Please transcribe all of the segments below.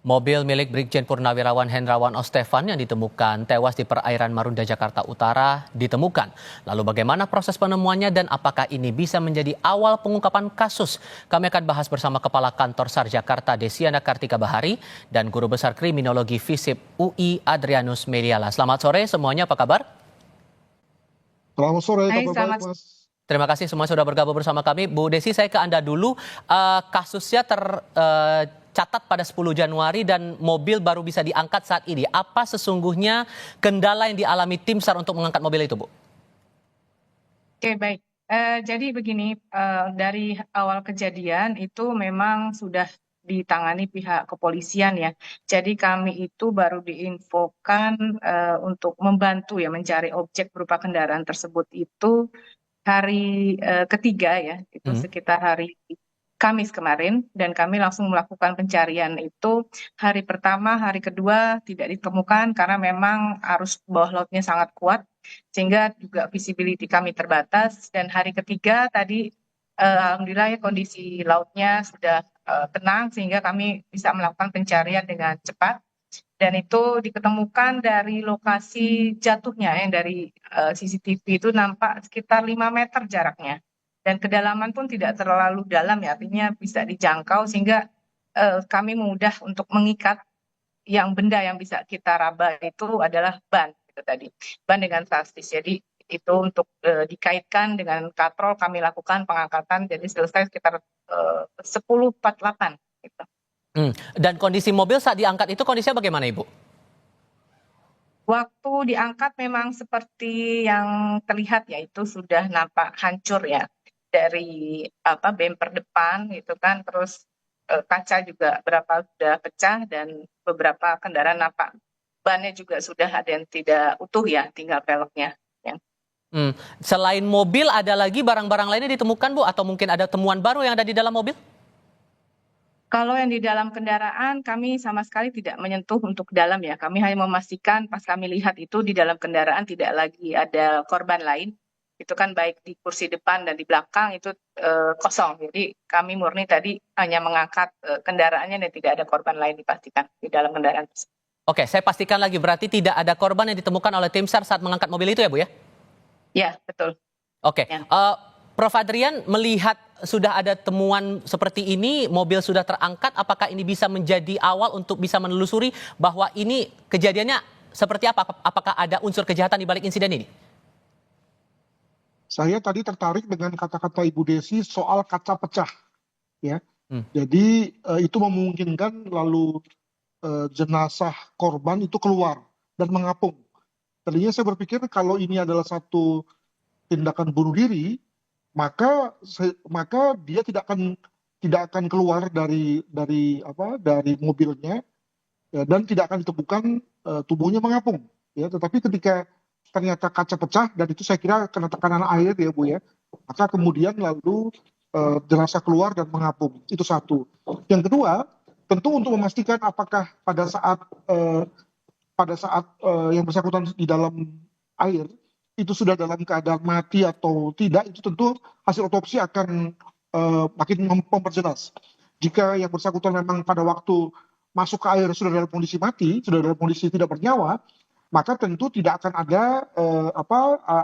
Mobil milik Brigjen Purnawirawan Hendrawan Ostefan yang ditemukan tewas di perairan Marunda, Jakarta Utara ditemukan. Lalu bagaimana proses penemuannya dan apakah ini bisa menjadi awal pengungkapan kasus? Kami akan bahas bersama Kepala Kantor SAR Jakarta Desiana Kartika Bahari dan Guru Besar Kriminologi FISIP UI Adrianus Meliala. Selamat sore semuanya, apa kabar? Selamat sore, Hai, kabar baik, Mas. Terima kasih semua sudah bergabung bersama kami. Bu Desi, saya ke Anda dulu. Kasusnya tercatat pada 10 Januari dan mobil baru bisa diangkat saat ini. Apa sesungguhnya kendala yang dialami tim SAR untuk mengangkat mobil itu, Bu? Oke, baik. Jadi begini, dari awal kejadian itu memang sudah ditangani pihak kepolisian ya. Jadi kami itu baru diinfokan untuk membantu ya mencari objek berupa kendaraan tersebut itu hari ketiga ya, itu sekitar hari Kamis kemarin, dan kami langsung melakukan pencarian itu hari pertama, hari kedua tidak ditemukan karena memang arus bawah lautnya sangat kuat, sehingga juga visibility kami terbatas, dan hari ketiga tadi alhamdulillah ya kondisi lautnya sudah tenang sehingga kami bisa melakukan pencarian dengan cepat. Dan itu diketemukan dari lokasi jatuhnya yang dari CCTV itu nampak sekitar 5 meter jaraknya. Dan kedalaman pun tidak terlalu dalam ya, artinya bisa dijangkau sehingga kami mudah untuk mengikat yang benda yang bisa kita raba itu adalah ban itu tadi. Ban dengan plastis. Jadi itu untuk dikaitkan dengan katrol kami lakukan pengangkatan jadi selesai sekitar 10.48 gitu. Dan kondisi mobil saat diangkat itu kondisinya bagaimana, Ibu? Waktu diangkat memang seperti yang terlihat ya, itu sudah nampak hancur ya, dari bemper depan gitu kan, terus kaca juga berapa sudah pecah dan beberapa kendaraan nampak bannya juga sudah ada yang tidak utuh ya, tinggal peleknya ya. Selain mobil ada lagi barang-barang lainnya ditemukan, Bu? Atau mungkin ada temuan baru yang ada di dalam mobil? Kalau yang di dalam kendaraan kami sama sekali tidak menyentuh untuk dalam ya. Kami hanya memastikan pas kami lihat itu di dalam kendaraan tidak lagi ada korban lain. Itu kan baik di kursi depan dan di belakang itu kosong. Jadi kami murni tadi hanya mengangkat kendaraannya dan tidak ada korban lain dipastikan di dalam kendaraan. Oke, saya pastikan lagi berarti tidak ada korban yang ditemukan oleh tim SAR saat mengangkat mobil itu ya, Bu ya? Ya, betul. Oke, Ya. Prof. Adrian melihat sudah ada temuan seperti ini, mobil sudah terangkat, apakah ini bisa menjadi awal untuk bisa menelusuri bahwa ini kejadiannya seperti apa? Apakah ada unsur kejahatan di balik insiden ini? Saya tadi tertarik dengan kata-kata Ibu Desi soal kaca pecah, ya. Hmm. Jadi itu memungkinkan lalu jenazah korban itu keluar dan mengapung. Tadinya saya berpikir kalau ini adalah satu tindakan bunuh diri, maka dia tidak akan keluar dari mobilnya, ya, dan tidak akan ditemukan tubuhnya mengapung, ya. Tetapi ketika ternyata kaca pecah dan itu saya kira kena tekanan air ya, Bu ya, maka kemudian lalu jenazah keluar dan mengapung. Itu satu. Yang kedua, tentu untuk memastikan apakah pada saat yang bersangkutan di dalam air itu sudah dalam keadaan mati atau tidak, itu tentu hasil otopsi akan makin memperjelas. Jika yang bersangkutan memang pada waktu masuk ke air sudah dalam kondisi mati, sudah dalam kondisi tidak bernyawa, maka tentu tidak akan ada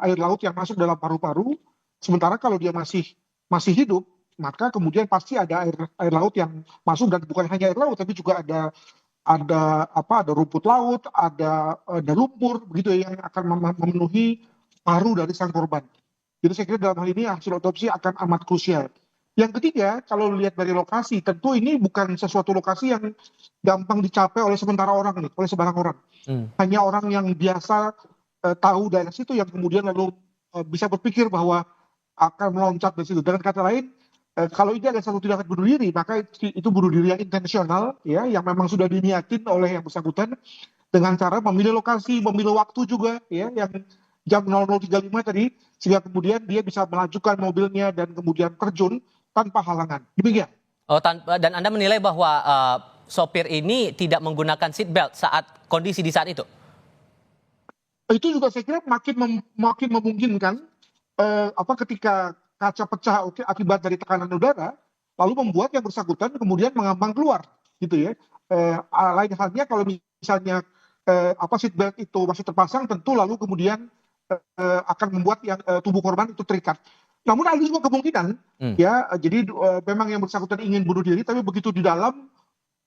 air laut yang masuk dalam paru-paru. Sementara kalau dia masih hidup, maka kemudian pasti ada air laut yang masuk, dan bukan hanya air laut tapi juga ada rumput laut, ada lumpur begitu ya, yang akan memenuhi paru dari sang korban. Jadi saya kira dalam hal ini hasil otopsi akan amat krusial. Yang ketiga, kalau lihat dari lokasi, tentu ini bukan sesuatu lokasi yang gampang dicapai oleh sebarang orang. Hanya orang yang biasa tahu daerah situ yang kemudian lalu bisa berpikir bahwa akan meloncat dari situ. Dengan kata lain, kalau ini ada satu tindakan bunuh diri, maka itu bunuh diri yang intensional, ya, yang memang sudah diniatin oleh yang bersangkutan dengan cara memilih lokasi, memilih waktu juga, ya, yang jam 00.35 tadi, sehingga kemudian dia bisa melajukan mobilnya dan kemudian terjun tanpa halangan. Demikian. Dan Anda menilai bahwa sopir ini tidak menggunakan seat belt saat kondisi di saat itu? Itu juga saya kira makin memungkinkan ketika kaca pecah akibat dari tekanan udara, lalu membuat yang bersangkutan kemudian mengambang keluar. gitu ya. Lain halnya kalau misalnya seatbelt itu masih terpasang, tentu lalu kemudian akan membuat yang tubuh korban itu terikat. Namun ada juga kemungkinan Hmm. ya, jadi memang yang bersangkutan ingin bunuh diri, tapi begitu di dalam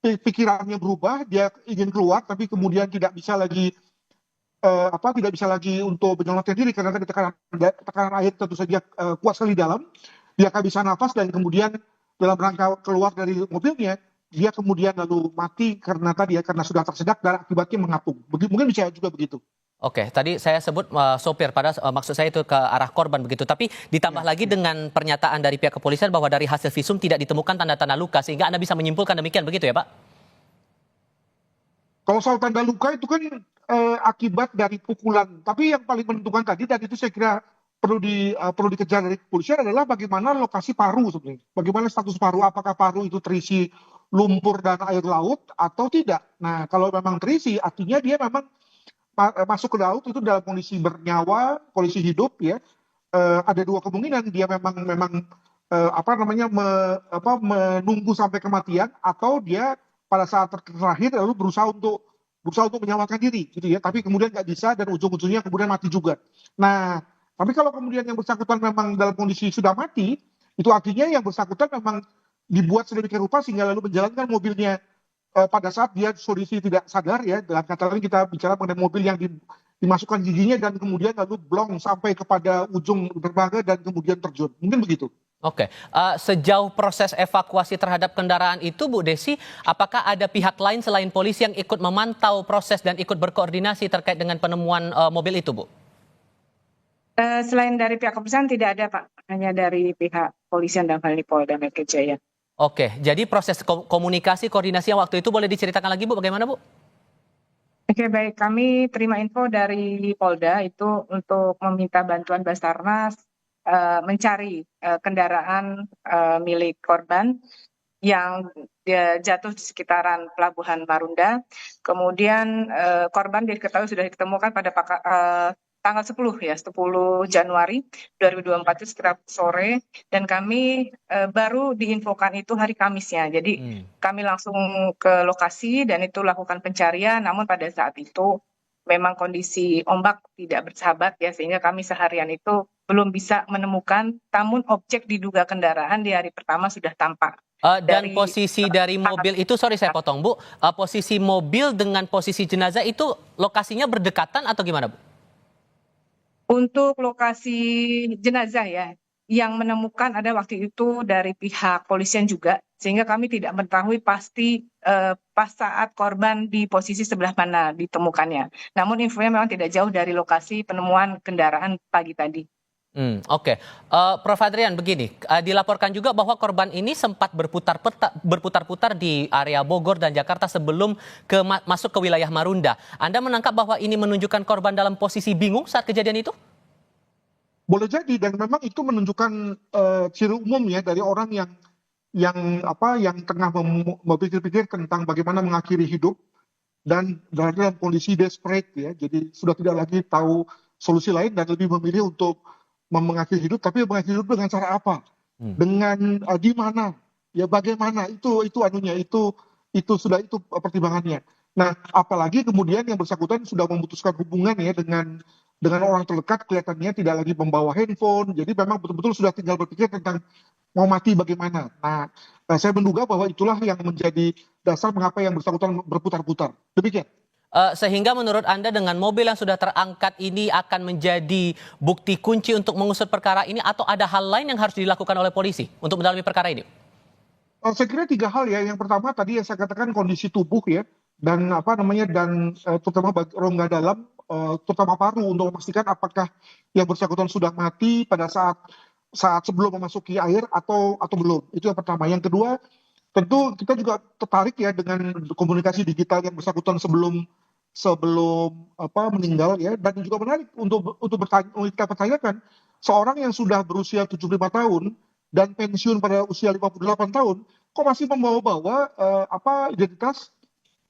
pikirannya berubah, dia ingin keluar, tapi kemudian tidak bisa lagi untuk menyelamatkan diri karena tadi tekanan air tentu saja kuat sekali di dalam, dia kehabisan nafas dan kemudian dalam rangka keluar dari mobilnya, dia kemudian lalu mati karena sudah tersedak dan akibatnya mengapung. Mungkin bisa juga begitu. Oke, tadi saya sebut sopir, padahal maksud saya itu ke arah korban begitu. Tapi ditambah Ya, lagi ya. dengan pernyataan dari pihak kepolisian bahwa dari hasil visum tidak ditemukan tanda-tanda luka, sehingga Anda bisa menyimpulkan demikian begitu ya, Pak? Kalau soal tanda luka itu kan akibat dari pukulan. Tapi yang paling menentukan tadi, dan itu saya kira perlu dikejar dari kepolisian, adalah bagaimana lokasi paru sebenarnya. Bagaimana status paru, apakah paru itu terisi lumpur dan air laut atau tidak. Nah, kalau memang terisi, artinya dia memang masuk ke laut itu dalam kondisi bernyawa, kondisi hidup ya. Ada dua kemungkinan, dia memang menunggu sampai kematian, atau dia pada saat terakhir lalu berusaha untuk menyelamatkan diri gitu ya, tapi kemudian nggak bisa dan ujung-ujungnya kemudian mati juga. Nah, tapi kalau kemudian yang bersangkutan memang dalam kondisi sudah mati, itu artinya yang bersangkutan memang dibuat sedemikian rupa sehingga lalu menjalankan mobilnya pada saat dia kondisi tidak sadar ya. Dalam kata lain kita bicara mengenai mobil yang dimasukkan giginya dan kemudian lalu blong sampai kepada ujung dermaga dan kemudian terjun. Mungkin begitu. Oke, sejauh proses evakuasi terhadap kendaraan itu, Bu Desi, apakah ada pihak lain selain polisi yang ikut memantau proses dan ikut berkoordinasi terkait dengan penemuan mobil itu, Bu? Selain dari pihak kepolisian tidak ada, Pak. Hanya dari pihak polisian dan hal ini Polda Metro Jaya. Oke, jadi proses komunikasi, koordinasi yang waktu itu boleh diceritakan lagi, Bu, bagaimana, Bu? Oke, baik. Kami terima info dari Polda itu untuk meminta bantuan Basarnas mencari kendaraan milik korban yang jatuh di sekitaran Pelabuhan Marunda. Kemudian korban diketahui sudah ditemukan pada tanggal 10 ya, 10 Januari 2024 itu sekitar sore, dan kami baru diinfokan itu hari Kamisnya. Jadi Hmm. kami langsung ke lokasi dan itu lakukan pencarian, namun pada saat itu memang kondisi ombak tidak bersahabat ya, sehingga kami seharian itu belum bisa menemukan, namun objek diduga kendaraan di hari pertama sudah tampak. Dan Dari posisi dari mobil itu, sorry saya potong, Bu, posisi mobil dengan posisi jenazah itu lokasinya berdekatan atau gimana, Bu? Untuk lokasi jenazah ya, yang menemukan ada waktu itu dari pihak polisian juga, sehingga kami tidak mengetahui pasti pas saat korban di posisi sebelah mana ditemukannya. Namun infonya memang tidak jauh dari lokasi penemuan kendaraan pagi tadi. Oke. Prof. Adrian, begini, dilaporkan juga bahwa korban ini sempat berputar-putar di area Bogor dan Jakarta sebelum masuk ke wilayah Marunda. Anda menangkap bahwa ini menunjukkan korban dalam posisi bingung saat kejadian itu? Boleh jadi, dan memang itu menunjukkan ciri umum ya dari orang yang tengah berpikir-pikir tentang bagaimana mengakhiri hidup dan dalam kondisi desperate ya. Jadi sudah tidak lagi tahu solusi lain dan lebih memilih untuk mengakhiri hidup, tapi mengakhiri hidup dengan cara apa? Hmm. Dengan di mana? Ya bagaimana? Itu pertimbangannya. Nah, apalagi kemudian yang bersangkutan sudah memutuskan hubungan ya dengan orang terdekat, kelihatannya tidak lagi membawa handphone. Jadi memang betul-betul sudah tinggal berpikir tentang mau mati bagaimana. Nah, saya menduga bahwa itulah yang menjadi dasar mengapa yang bersangkutan berputar-putar. Demikian. Sehingga menurut Anda dengan mobil yang sudah terangkat ini akan menjadi bukti kunci untuk mengusut perkara ini, atau ada hal lain yang harus dilakukan oleh polisi untuk mendalami perkara ini? Saya kira tiga hal ya. Yang pertama tadi yang saya katakan kondisi tubuh ya, dan terutama rongga dalam, terutama paru, untuk memastikan apakah yang bersangkutan sudah mati pada saat sebelum memasuki air atau belum. Itu yang pertama. Yang kedua, tentu kita juga tertarik ya dengan komunikasi digital yang bersangkutan sebelum meninggal ya, dan juga menarik untuk kita pertanyakan seorang yang sudah berusia 75 tahun dan pensiun pada usia 58 tahun kok masih membawa-bawa identitas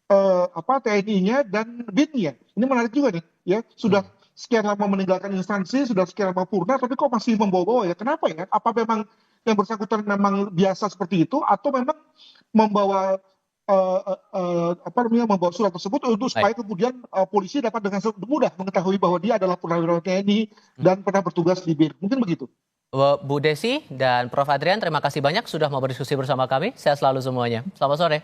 TNI-nya dan BIN-nya. Ini menarik juga nih ya, sudah sekian lama meninggalkan instansi, sudah sekian lama purna, tapi kok masih membawa-bawa ya. Kenapa ya? Apa memang yang bersangkutan memang biasa seperti itu, atau memang membawa membawa surat tersebut untuk supaya kemudian polisi dapat dengan mudah mengetahui bahwa dia adalah purnawirawan TNI dan pernah bertugas di BIR. Mungkin begitu. Bu Desi dan Prof. Adrian, terima kasih banyak sudah mau berdiskusi bersama kami. Sehat selalu semuanya. Selamat sore.